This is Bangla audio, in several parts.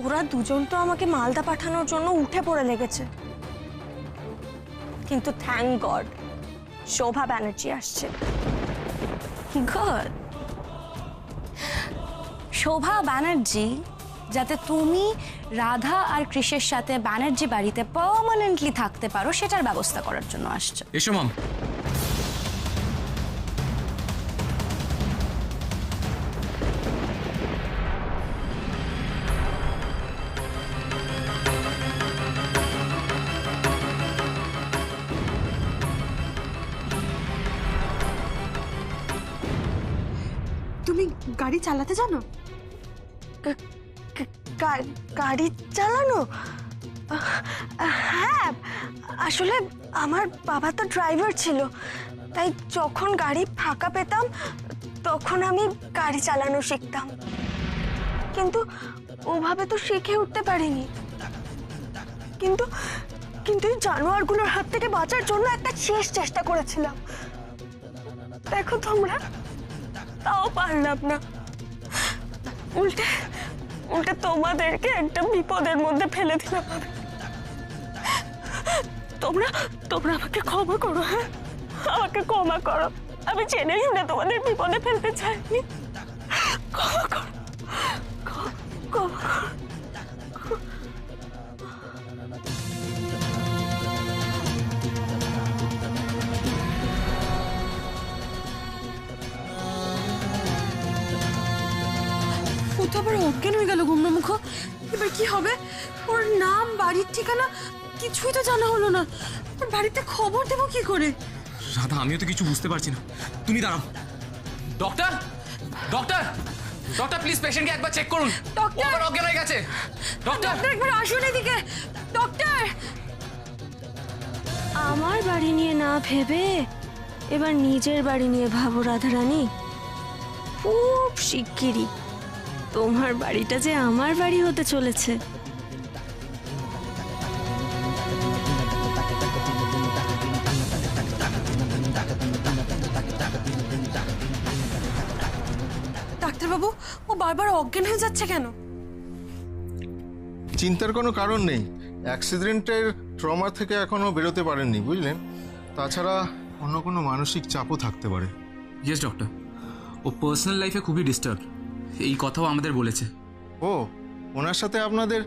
ওরা দুজন তো আমাকে মালদা পাঠানোর জন্য উঠে পড়ে লেগেছে, কিন্তু থ্যাঙ্ক গড শোভা ব্যানার্জি আসছে। গড, শোভা ব্যানার্জি যাতে তুমি রাধা আর কৃষের সাথে ব্যানার্জি বাড়িতে পার্মানেন্টলি থাকতে পারো সেটার ব্যবস্থা করার জন্য আসছে। এসো মাম। তুমি গাড়ি চালাতে জানো? গাড়ি চালানো? হ্যাঁ, আসলে আমার বাবা তো ড্রাইভার ছিল, তাই যখন গাড়ি ফাঁকা পেতাম তখন আমি গাড়ি চালানো শিখতাম, কিন্তু ওভাবে তো শিখে উঠতে পারিনি। কিন্তু কিন্তু এই জানোয়ারগুলোর হাত থেকে বাঁচার জন্য একটা শেষ চেষ্টা করেছিলাম। দেখো তোমরা, তাও পারলাম না। উল্টে উল্টে তোমাদেরকে একটা বিপদের মধ্যে ফেলে দিলাম। তোমরা তোমরা আমাকে ক্ষমা করো। হ্যাঁ, আমাকে ক্ষমা করো। আমি জেনে শুনে তোমাদের বিপদে ফেলতে চাইনি। ক্ষমা করো, ক্ষমা করো। ও তো আবার অজ্ঞান হয়ে গেল গুমনামুখ। এবার কি হবে? ওর নাম, বাড়ির ঠিকানা কিছুই তো জানা হলো না। ওর বাড়িতে খবর দেবো কি করে? রাধা, আমিও তো কিছু বুঝতে পারছি না। তুমি দাঁড়াও। ডক্টর, ডক্টর, ডক্টর প্লিজ পেশেন্টকে একবার চেক করুন। ডক্টর! ওর অজ্ঞান হয়ে গেছে। ডক্টর! ডক্টর একবার আসুন এদিকে। ডক্টর! আমার বাড়ি নিয়ে না ভেবে এবার নিজের বাড়ি নিয়ে ভাবো রাধারানী। খুব শিগগিরই তোমার বাড়িটা যে আমার বাড়ি হতে চলেছে। ডাক্তারবাবু, ও বারবার অজ্ঞান হয়ে যাচ্ছে কেন? চিন্তার কোনো কারণ নেই। অ্যাক্সিডেন্টের ট্রমা থেকে এখনো বেরোতে পারেননি, বুঝলেন? তাছাড়া অন্য কোনো মানসিক চাপও থাকতে পারে। ইয়েস ডক্টর, ও পার্সোনাল লাইফে খুবই ডিস্টার্ব, এই কথাও আমাদের বলেছে। ও, ওনার সাথে আপনাদের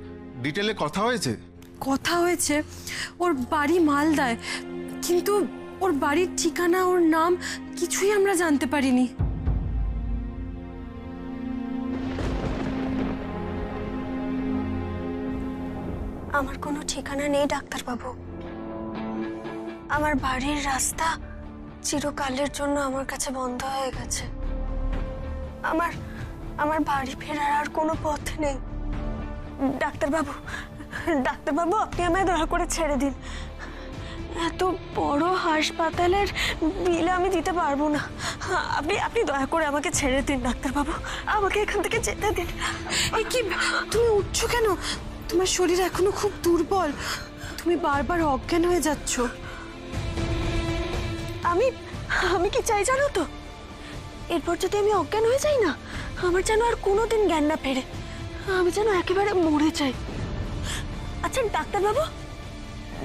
ডিটেলে কথা হয়েছে? কথা হয়েছে। ওর বাড়ি মালদায়, কিন্তু ওর বাড়ির ঠিকানা, ওর নাম কিছুই আমরা জানতে পারিনি। আমার কোনো ঠিকানা নেই ডাক্তারবাবু। আমার বাড়ির রাস্তা চিরকালের জন্য আমার কাছে বন্ধ হয়ে গেছে। আমার আমার বাড়ি ফেরার আর কোনো পথ নেই। ডাক্তারবাবু, ডাক্তারবাবু, আপনি আমায় দয়া করে ছেড়ে দিন। এত বড় হাসপাতালের বিল আমি দিতে পারবো না। আপনি আপনি দয়া করে আমাকে ছেড়ে দিন ডাক্তারবাবু, আমাকে এখান থেকে যেতে দিন। এই কি, তুমি উঠছো কেন? তোমার শরীর এখনো খুব দুর্বল, তুমি বারবার অজ্ঞান হয়ে যাচ্ছ। আমি আমি কি চাই জানো তো? এরপর যদি আমি অজ্ঞান হয়ে যাই না, আমার যেন আর কোনোদিন জ্ঞান না ফেরে। আমি যেন একেবারে মরে যাই। আচ্ছা ডাক্তারবাবু,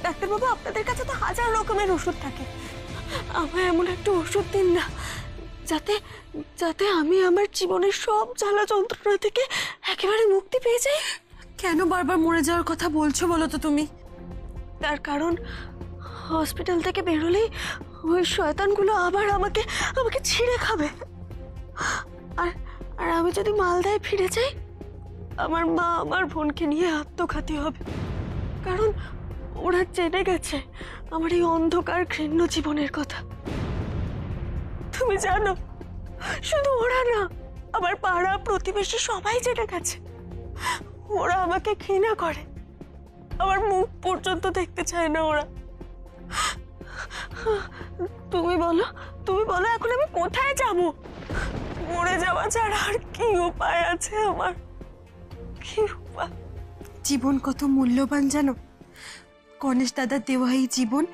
ডাক্তারবাবু, আপনাদের কাছে তো হাজার রকমের ওষুধ থাকে, আমায় এমন একটা ওষুধ দিন না যাতে যাতে আমি আমার জীবনের সব জ্বালা যন্ত্রণা থেকে একেবারে মুক্তি পেয়ে যাই। কেন বারবার মরে যাওয়ার কথা বলছো বলো তো তুমি? তার কারণ হসপিটাল থেকে বেরোলেই ওই শয়তানগুলো আবার আমাকে আমাকে ছিঁড়ে খাবে। আর আর আমি যদি মালদায় ফিরে যাই, আমার মা আমার বোনকে নিয়ে আত্মঘাতী হবে, কারণ ওরা জেনে গেছে আমার এই অন্ধকার ঘৃণ্য জীবনের কথা। তুমি জানো, শুধু ওরা না, আমার পাড়া প্রতিবেশী সবাই জেনে গেছে। ওরা আমাকে ঘৃণা করে, আমার মুখ পর্যন্ত দেখতে চায় না ওরা। তুমি বলো, তুমি বলো, এখন আমি কোথায় যাব? মরে যাওয়া ছাড়া আর কি উপায় আছে আমার? কি উপায়? জীবন কত মূল্যবান জানো? গণেশ দাদার দেওয়া এই জীবন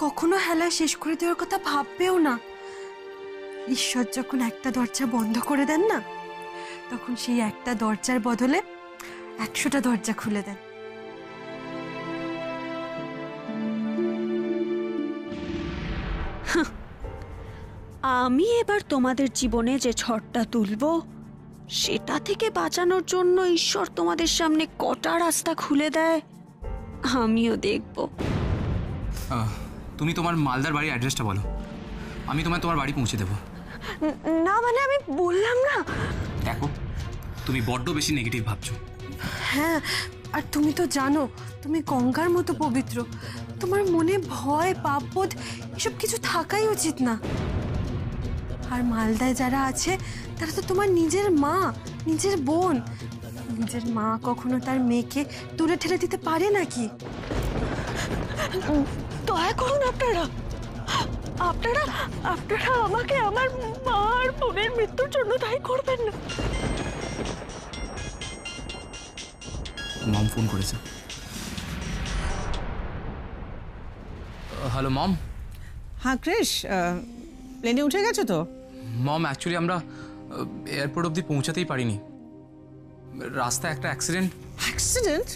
কখনো হেলায় শেষ করে দেওয়ার কথা ভাববেও না। ঈশ্বর যখন একটা দরজা বন্ধ করে দেন না, তখন সেই একটা দরজার বদলে 100টা দরজা খুলে দেন। আমি এবার তোমাদের জীবনে যে ঝড়টা তুলব সেটা থেকে বাঁচানোর জন্য ঈশ্বর তোমাদের সামনে কটা রাস্তা খুলে দেয় আমিও দেখব। তুমি তোমার মালদার বাড়ির অ্যাড্রেসটা বলো, আমি তোমার বাড়ি পৌঁছে দেবো। না মানে আমি বললাম না। দেখো, তুমি বড্ড বেশি নেগেটিভ ভাবছো। হ্যাঁ, আর তুমি তো জানো তুমি গঙ্গার মতো পবিত্র, তোমার মনে ভয় পাপবোধ এসব কিছু থাকাই উচিত না। আর মালদায় যারা আছে তারা তো তোমার নিজের মা, নিজের বোন। নিজের মা কখনো তার মেয়েকে দূরে ঠেলে দিতে পারে নাকি? দয়া করুন আপনারা আপনারা আপনারা আমাকে আমার মা আর বোনের মৃত্যুর জন্য দায়ী করবেন না। মম ফোন করেছে। হ্যালো মম। হ্যাঁ ক্রিশ, প্লেনে উঠে গেছো তো? মম অ্যাকচুয়ালি আমরা এয়ারপোর্ট অবধি পৌঁছাতেই পারিনি, রাস্তায় একটা অ্যাক্সিডেন্ট। অ্যাক্সিডেন্ট?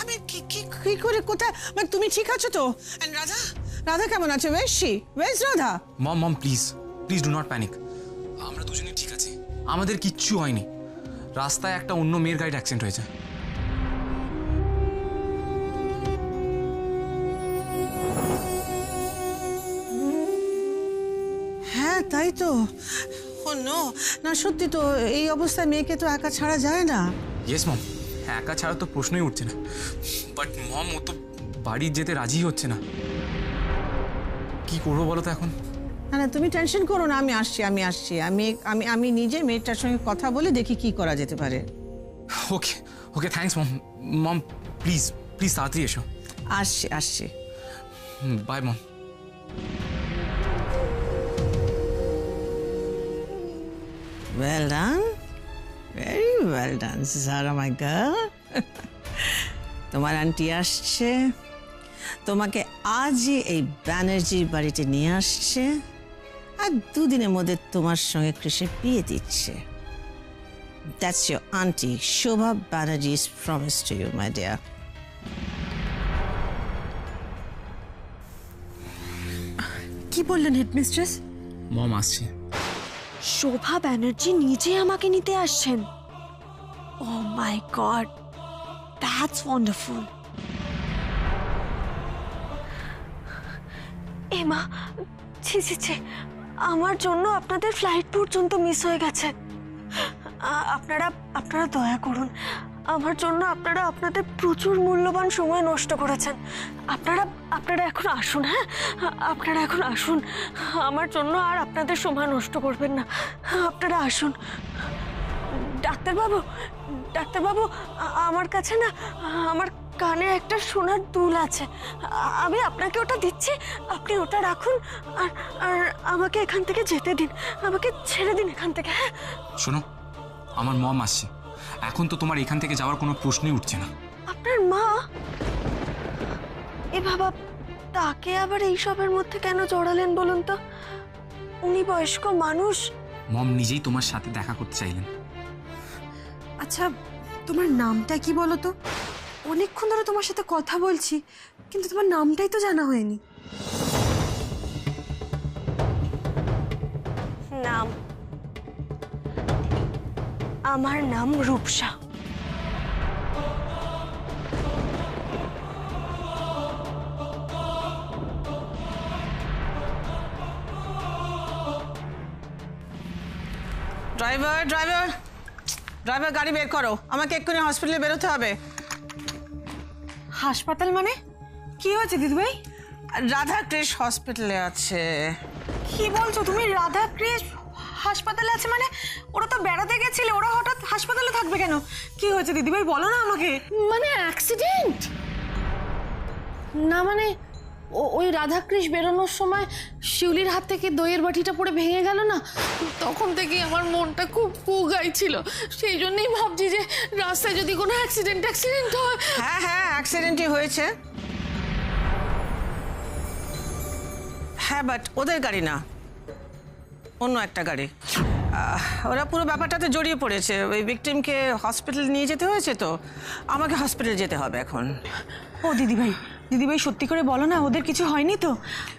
আমি কি কি কি করে কোথায়, মানে তুমি ঠিক আছো তো? And রাধা, রাধা কেমন আছে? Where's Radha? Mom please please do not panic, আমরা দুজনেই ঠিক আছি, আমাদের কিচ্ছু হয়নি। রাস্তায় একটা অন্য মেয়ের গাড়ির অ্যাক্সিডেন্ট হয়েছে। হ্যাঁ তাই তো। ও নো, না সত্যি তো এই অবস্থায় মেয়েকে তো একা ছাড়া যায় না। ইয়েস মম, একা ছাড়া তো প্রশ্নই উঠছে না। বাট মম, ও তো বাড়ি যেতে রাজি হচ্ছে না, কি করবো বলো তো এখন? না না তুমি টেনশন করো না, আমি আসছি আমি আমি আমি নিজে মেয়েটার সঙ্গে কথা বলে দেখি কি করা যেতে পারে। Okay okay, thanks mom. Mom please please তাড়াতাড়ি এসো। আসছি। Bye mom. Well done. Very well done, Zara, my girl. তোমার আন্টি আসছে, তোমাকে আজই এই ব্যানার্জির বাড়িতে নিয়ে আসছে, আর দুদিনের মধ্যে তোমার সঙ্গে কৃষে বিয়ে দিচ্ছে। That's your auntie, Shobha Banerjee's promise to you, my dear. কি বললেন হেডমিস্ট্রেস? মম আসছে। শোভা ব্যানার্জি নিজে আমাকে নিতে আসছেন। ও মাই গড, দ্যাটস ওয়ান্ডারফুল। এমা, ছি ছি ছি, আমার জন্য আপনাদের ফ্লাইট পর্যন্ত মিস হয়ে গেছে। আপনারা আপনারা দয়া করুন, আমার জন্য আপনারা আপনাদের প্রচুর মূল্যবান সময় নষ্ট করেছেন। আপনারা আপনারা এখন আসুন। হ্যাঁ, আপনারা এখন আসুন, আমার জন্য আর আপনাদের সময় নষ্ট করবেন না। আপনারা আসুন। ডাক্তারবাবু, ডাক্তারবাবু, আমার কাছে না আমার কানে একটা সোনার দুল আছে, আমি আপনাকে ওটা দিচ্ছি, আপনি ওটা রাখুন। আর আর আমাকে এখান থেকে যেতে দিন, আমাকে ছেড়ে দিন এখান থেকে। হ্যাঁ শোনো, আমার মম আসছে, এখন তো তোমার এখান থেকে যাওয়ার কোনো প্রশ্নই উঠছে না। আপনার মা? এ বাবা, তাকে আবার এইসবের মধ্যে কেন জড়ালেন বলুন তো? উনি বয়স্ক মানুষ। মম নিজেই তোমার সাথে দেখা করতে চাইলেন। আচ্ছা, তোমার নামটা কি বলো তো? অনেকক্ষণ ধরে তোমার সাথে কথা বলছি, কিন্তু তোমার নামটাই তো জানা হয়নি। নাম? আমার নাম রূপসা। ড্রাইভার গাড়ি বের করো, আমাকে এক্ষুনি হসপিটালে বেরোতে হবে। হাসপাতাল মানে? কি হয়েছে দিদিভাই? রাধা কৃষ হসপিটালে আছে। কি বলছো তুমি? রাধা কৃষ হাসপাতালে আছে মানে? ওরা তো বেড়াতে গেছিলে, ওরা হঠাৎ হাসপাতালে থাকবে কেন? কি হয়েছে দিদিভাই, বলো না আমাকে। মানে অ্যাক্সিডেন্ট না, মানে ওই রাধাকৃষ্ণ বেরোনোর সময় শিউলির হাত থেকে দইয়ের বাটিটা পড়ে ভেঙে গেল না, তখন থেকে আমার মনটা খুব গাইছিল। সেই জন্যই ভাবছি যে রাস্তায় যদি কোনো অ্যাক্সিডেন্ট হয়। হ্যাঁ অ্যাক্সিডেন্টই হয়েছে। হ্যাঁ বাট ওদের গাড়ি না, অন্য একটা গাড়ি। ওরা পুরো ব্যাপারটাতে জড়িয়ে পড়েছে। ওই ভিকটিমকে হসপিটাল নিয়ে যেতে হয়েছে, তো আমাকে হসপিটাল যেতে হবে এখন। ও দিদিভাই, দিদিভাই সত্যি করে বলো না, ওদের কিছু হয়নি তো?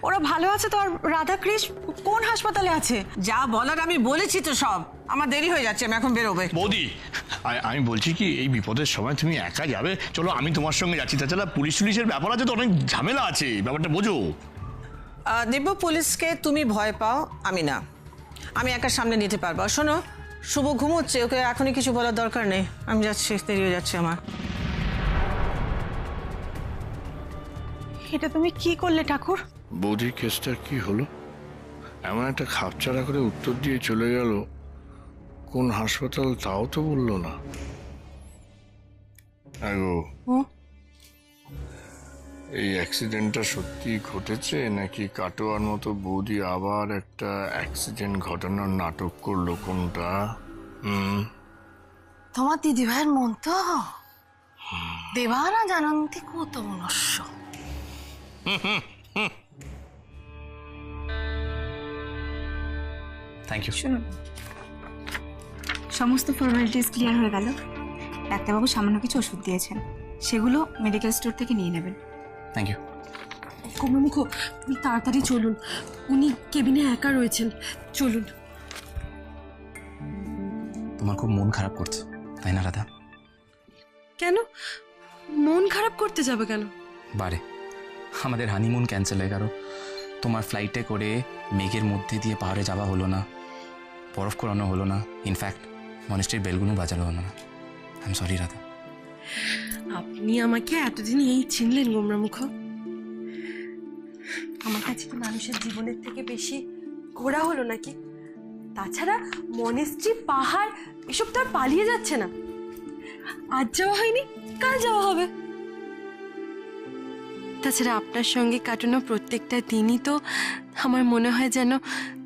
ওরা ভালো আছে তো? আর রাধা কৃষ কোন হাসপাতালে আছে? যা বলার আমি বলেছি তো সব। আমার দেরি হয়ে যাচ্ছে, আমি এখন বেরোবে। বৌদি, আমি বলছি কি, এই বিপদের সময় তুমি একা যাবে? চলো আমি তোমার সঙ্গে যাচ্ছি। তাছাড়া পুলিশের ব্যাপার আছে তো, অনেক ঝামেলা আছে, ব্যাপারটা বোঝো। দিব্য, পুলিশকে তুমি ভয় পাও, আমি না। আমি একা সামনে নিতে পারবো। আর শোনো, শুভ ঘুমোচ্ছে, ওকে এখনই কিছু বলার দরকার নেই। আমি যাচ্ছি, দেরি হয়ে যাচ্ছে আমার। এটা তুমি কি করলে ঠাকুর? বৌদির কেসটা কি হলো? এমন একটা খাপছাড়া করে উত্তর দিয়ে চলে গেল। কোন হাসপাতাল তাও তো বললো না। আগো, এই অ্যাক্সিডেন্টটা সত্যি ঘটেছে নাকি কাটোয়ার মতো বৌদি আবার একটা অ্যাক্সিডেন্ট ঘটানোর নাটক করলো? কোনটা? তোমার দিদিভাইয়ের মন তো দেবানা জানন্তি কত মনুষ্য। Thank you. শুনুন, সমস্ত ফর্মালিটিস ক্লিয়ার হয়ে গেল। ডাক্তারবাবু সামান্য কিছু ওষুধ দিয়েছেন, সেগুলো মেডিকেল স্টোর থেকে নিয়ে নেবেন। Thank you. কমলামুখ, তুমি তাড়াতাড়ি চলুন, উনি কেবিনে একা রয়েছেন, চলুন। তোমার খুব মন খারাপ করছে, তাই না রাধা? কেন মন খারাপ করতে যাবে কেন? বারে আমাদের হানিমুন ক্যান্সেল হয়ে গেল। তোমার ফ্লাইটে করে মেঘের মধ্যে দিয়ে পাহাড়ে যাওয়া হলো না, বরফ করানো হলো না, ইনফ্যাক্ট মনেস্ট্রির বেলগুলো বাজানো হলো না। I am sorry Radha. আপনি আমাকে এতদিন এই চিনলেন গোমরামুখ? আমার কাছে কি মানুষের জীবনের থেকে বেশি ঘোরা হলো নাকি? তাছাড়া মনেস্ট্রি, পাহাড় এসব তো আর পালিয়ে যাচ্ছে না। আজ যাওয়া হয়নি, কাল যাওয়া হবে। তাছাড়া আপনার সঙ্গে কাটানো প্রত্যেকটা দিনই তো আমার মনে হয় যেন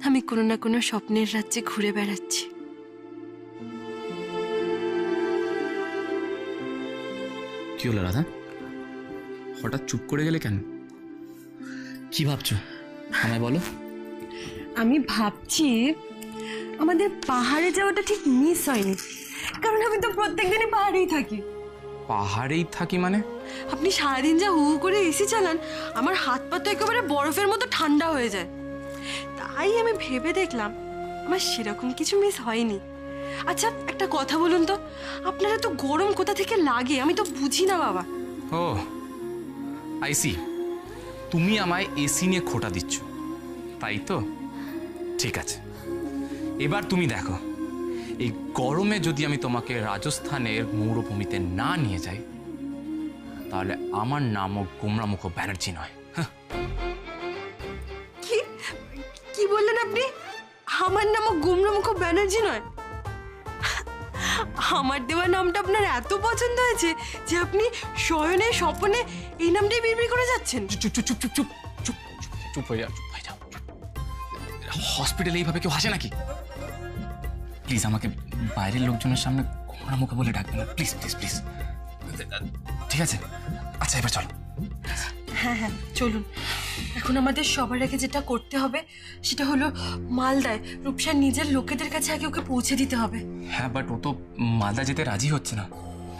আমি কোনো না কোনো স্বপ্নের রাজ্যে ঘুরে বেড়াচ্ছি। কি হলো রাধা, হঠাৎ চুপ করে গেলে কেন? কি ভাবছো আমায় বলো। আমি ভাবছি আমাদের পাহাড়ে যাওয়াটা ঠিক মিস হয়নি, কারণ আমি তো প্রত্যেকদিনই পাহাড়েই থাকি। পাহাড়েই থাকি মানে? আপনি সারাদিন যা হু হু করে এসি চালান, আমার হাত পা তো একেবারে বরফের মতো ঠান্ডা হয়ে যায়। তাই আমি ভেবে দেখলাম আমার সেরকম কিছু মিস হয়নি। আচ্ছা একটা কথা বলুন তো, আপনারা তো গরম কোথা থেকে লাগে আমি তো বুঝি না বাবা। ও আইসি, তুমি আমায় এসি নিয়ে খোটা দিচ্ছ, তাই তো? ঠিক আছে, এবার তুমি দেখো, এই গরমে যদি আমি তোমাকে রাজস্থানের মরুভূমিতে না নিয়ে যাই, তাহলে আমার নামও গোমরামুখ ব্যানার্জি নয়। কি কি বললেন আপনি? আমার নামও গোমরামুখ ব্যানার্জি নয়? আমার দেওয়া নামটা আপনার এত পছন্দ হয়েছে যে আপনি শয়নে স্বপ্নে এই নামটাই বিড়বিড় করে যাচ্ছেন? চুপ চুপ চুপ চুপ চুপ চুপ চুপ হয়ে যাও, চুপ হয়ে যাও। হসপিটালে এইভাবে কেউ হাসে নাকি? প্লিজ আমাকে বাইরের লোকজনের সামনে গোমরামুখ বলে ডাকবে না, প্লিজ প্লিজ প্লিজ। ঠিক আছে, আচ্ছা এবার চলো। হ্যাঁ হ্যাঁ চলুন। এখন আমাদের সবার আগে যেটা করতে হবে সেটা হলো মালদায় রূপসার নিজের লোকেদের কাছে আগে ওকে পৌঁছে দিতে হবে। হ্যাঁ, বাট ও তো মালদা যেতে রাজি হচ্ছে না।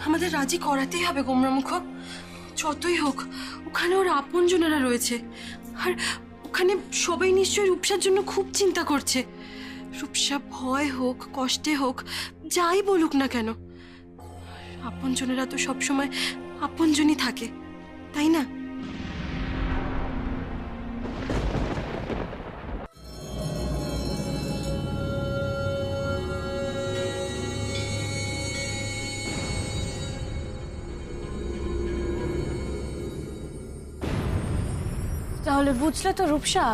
আমাদের রাজি করাতেই হবে গোমরামুখ। যতই হোক ওখানে ওর আপনজনেরা রয়েছে, আর ওখানে সবাই নিশ্চয়ই রূপসার জন্য খুব চিন্তা করছে। রূপসা ভয় হোক কষ্টে হোক যাই বলুক না কেন, আপনজনেরা তো সবসময় আপনজনই থাকে, তাই না? তাহলে বুঝলে তো রূপসা,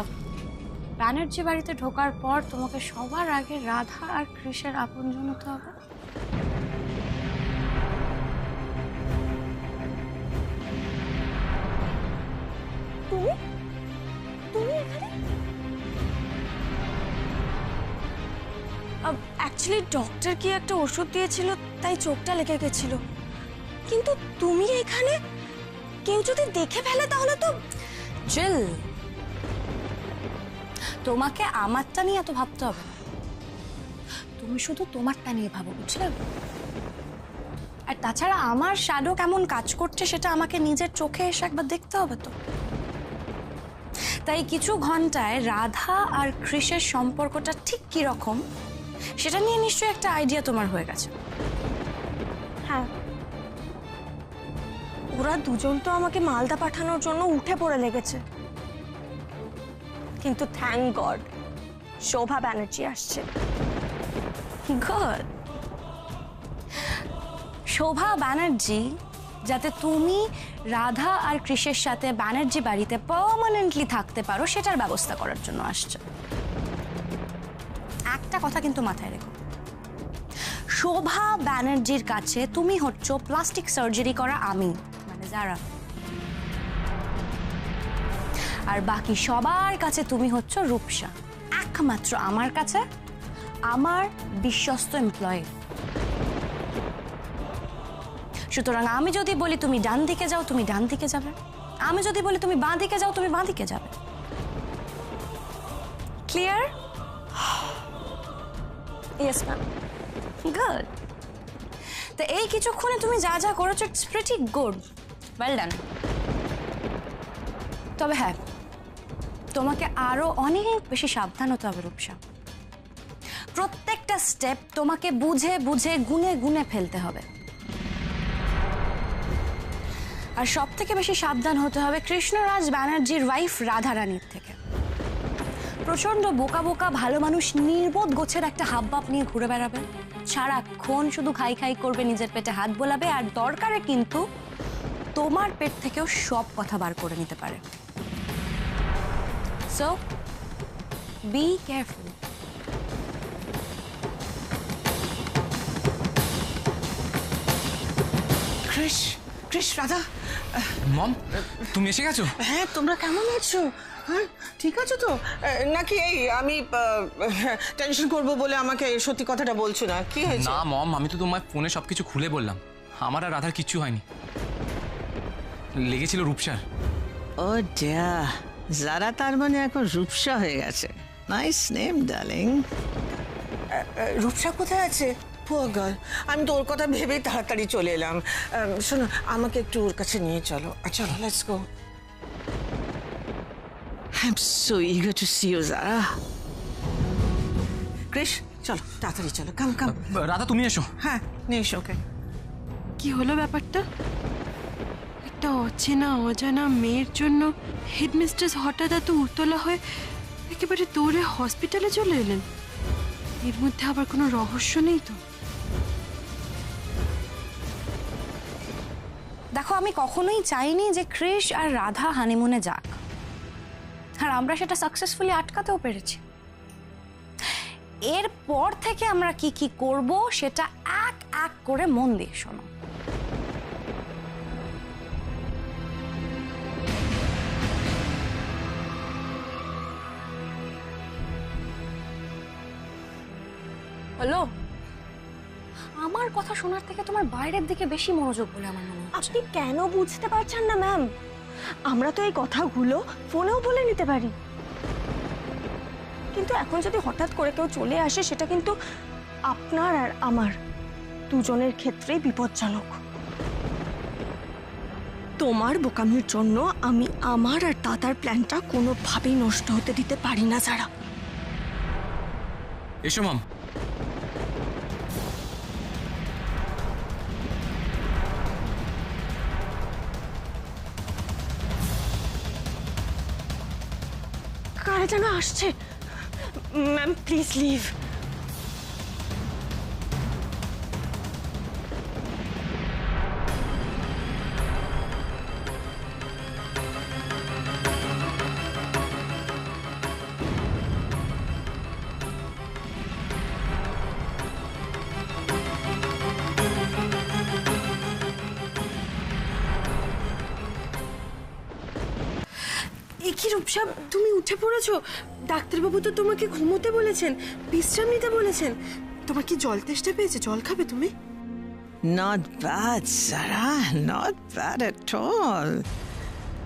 ব্যানার্জি বাড়িতে ঢোকার পর তোমাকে সবার আগে রাধা আর কৃষের আপনজন হতে হবে। অ্যাকচুয়ালি ডক্টর কি একটা ওষুধ দিয়েছিল, তাই চোখটা লেগে গেছিল। কিন্তু তুমি এখানে, কেউ যদি দেখে ফেলে তাহলে তো চিল। তোমাকে আমারটা নিয়ে এত ভাবতে হবে না। তুমি শুধু তোমারটা নিয়ে ভাবো, বুঝলে? আর তাছাড়া আমার শ্যাডো কেমন কাজ করছে সেটা আমাকে নিজের চোখে এসে একবার দেখতে হবে তো। তাই কিছু ঘন্টায় রাধা আর কৃষের সম্পর্কটা ঠিক কি রকম সেটা নিয়ে নিশ্চয়ই একটা আইডিয়া তোমার হয়ে গেছে। হ্যাঁ, ওরা দুজন তো আমাকে মালদা পাঠানোর জন্য উঠে পড়ে লেগেছে, কিন্তু থ্যাংক গড শোভা ব্যানার্জি আসছে। গুড। শোভা ব্যানার্জি যাতে তুমি রাধা আর কৃষের সাথে ব্যানার্জি বাড়িতে পার্মানেন্টলি থাকতে পারো সেটার ব্যবস্থা করার জন্য আসছে। একটা কথা কিন্তু মাথায় রেখো, শোভা ব্যানার্জির কাছে তুমি হচ্ছ প্লাস্টিক সার্জারি করা আমি, মানে যারা, আর বাকি সবার কাছে তুমি হচ্ছ রূপসা, একমাত্র আমার কাছে আমার বিশ্বস্ত এমপ্লয়ি। সুতরাং আমি যদি বলি তুমি ডান দিকে যাও, তুমি ডান দিকে যাবে। আমি যদি বলি তুমি বাঁ দিকে যাও, তুমি বাঁ দিকে যাবে। ক্লিয়ার? Yes ma'am. গুড। তো এই কিছুক্ষণে তুমি যা যা করেছো it's pretty good, well done. তবে হ্যাঁ, তোমাকে আরো অনেক বেশি সাবধান হতে হবে রূপসা। প্রত্যেকটা স্টেপ তোমাকে বুঝে বুঝে গুনে গুনে ফেলতে হবে। আর সব থেকে বেশি সাবধান হতে হবে কৃষ্ণরাজ ব্যানার্জির ওয়াইফ রাধারানীর থেকে। প্রচন্ড বোকা বোকা ভালো মানুষ নির্বোধ গোছের একটা হাবভাব নিয়ে ঘুরে বেড়াবে, সারাক্ষণ শুধু খাই খাই করবে, নিজের পেটে হাত বোলাবে, আর দরকারে কিন্তু তোমার পেট থেকেও সব কথা বার করে নিতে পারে। So be careful. Krish, Krish, Radha, mom, তুমি এসে গেছো? হ্যাঁ তোমরা কেমন আছো? হ্যাঁ ঠিক আছো তো? নাকি এই আমি টেনশন করব বলে আমাকে সত্যি কথাটা বলছো না? কি হয়েছে? না মম, আমি তো তোমার ফোনে সবকিছু খুলে বললাম। আমার আর রাধার কিচ্ছু হয়নি, লেগেছিল রূপসার। ও ডিয়া, যারা তার মানে এখন রূপসা হয়ে গেছে। Nice name darling. রূপসা কোথায় আছে? পুয়ার গার্ল, আমি তো ওর কথা ভেবেই তাড়াতাড়ি চলে এলাম। শোনো, আমাকে একটু ওর কাছে নিয়ে চলো। চলো, let's go. I am so eager to see you যারা। কৃষ, চলো তাড়াতাড়ি চলো, কাম কাম। রাধা তুমি এসো। হ্যাঁ নিয়ে এসো ওকে। কি হলো ব্যাপারটা? একটা অচেনা অজানা মেয়ের জন্য হেডমিস্ট্রেস হঠাৎ এত উতলা হয়ে একেবারে দৌড়ে হসপিটালে চলে এলেন। এর মধ্যে আবার কোনো রহস্য নেই তো? দেখো, আমি কখনোই চাইনি যে কৃষ আর রাধা হানিমুনে যাক, আর আমরা সেটা সাকসেসফুলি আটকাতেও পেরেছি। এরপর থেকে আমরা কি কি করব সেটা এক এক করে মন দিয়ে শোনো। হ্যালো, আমার কথা শোনার থেকে তোমার বাইরের দিকে বেশি মনোযোগ বলে আমার মনে হচ্ছে। আপনি কেন বুঝতে পারছেন না ম্যাম? আমরা তো এই কথাগুলো ফোনেও বলে নিতে পারি, কিন্তু এখন যদি হঠাৎ করে কেউ চলে আসে সেটা কিন্তু আপনার আর আমার দুজনের ক্ষেত্রেই বিপজ্জনক। তোমার বোকামির জন্য আমি আমার আর দাদার প্ল্যানটা কোনোভাবেই নষ্ট হতে দিতে পারি না যারা। এসো মম। কারা যেন আসছে। Ma'am please leave. কি রূপসা, তুমি উঠে পড়েছো? ডাক্তারবাবু তো তোমাকে ঘুমোতে বলেছেন, বিশ্রাম নিতে বলেছেন। তোমার কি জল তেষ্টা পেয়েছে? জল খাবে তুমি? Not bad, Sarah. Not bad at all.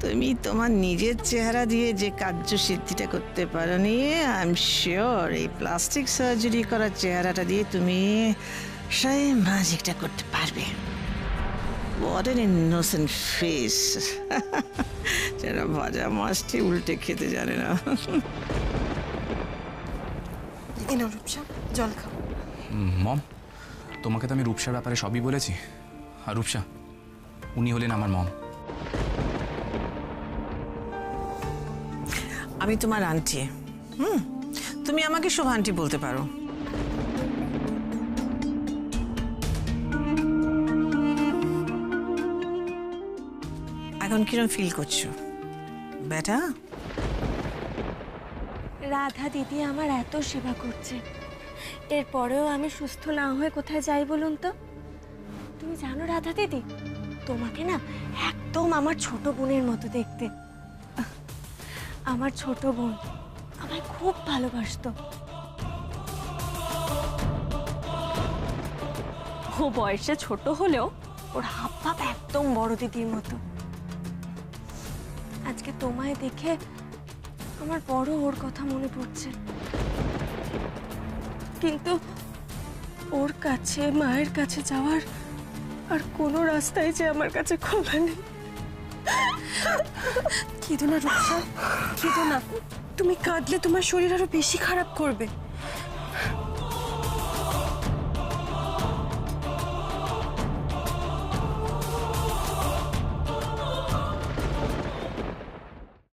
তুমি তোমার নিজের চেহারা দিয়ে যে কার্যসিদ্ধিটা করতে পারোনি, আই এম শিওর এই প্লাস্টিক সার্জারি করার চেহারাটা দিয়ে তুমি সেই ম্যাজিকটা করতে পারবে। What an innocent face. যারা ভাজা মাছটি উল্টে খেতে জানে না। এনো রূপসা, জল খাও। মম, তোমাকে তো আমি রূপসার ব্যাপারে সবই বলেছি। আর রূপসা, উনি হলেন আমার মম। আমি তোমার আন্টি। তুমি আমাকে শুভ আন্টি বলতে পারো। এখন কিরম ফিল করছো বেটা? রাধা দিদি আমার এত সেবা করছে, এরপরেও আমি সুস্থ না হয়ে কোথায় যাই বলুন তো? তুমি জানো রাধা দিদি, তোমাকে না একদম আমার ছোট বোনের মতো দেখতে। আমার ছোট বোন আমায় খুব ভালোবাসতো। ও বয়সে ছোট হলেও ওর হাব ভাব একদম বড় দিদির মতো। আজকে তোমায় দেখে আমার বড় ওর কথা মনে পড়ছে, কিন্তু ওর কাছে, মায়ের কাছে যাওয়ার আর কোনো রাস্তাই যে আমার কাছে খোলা নেই। কেঁদো না রূপসা, কেঁদো না। তুমি কাঁদলে তোমার শরীর আরো বেশি খারাপ করবে।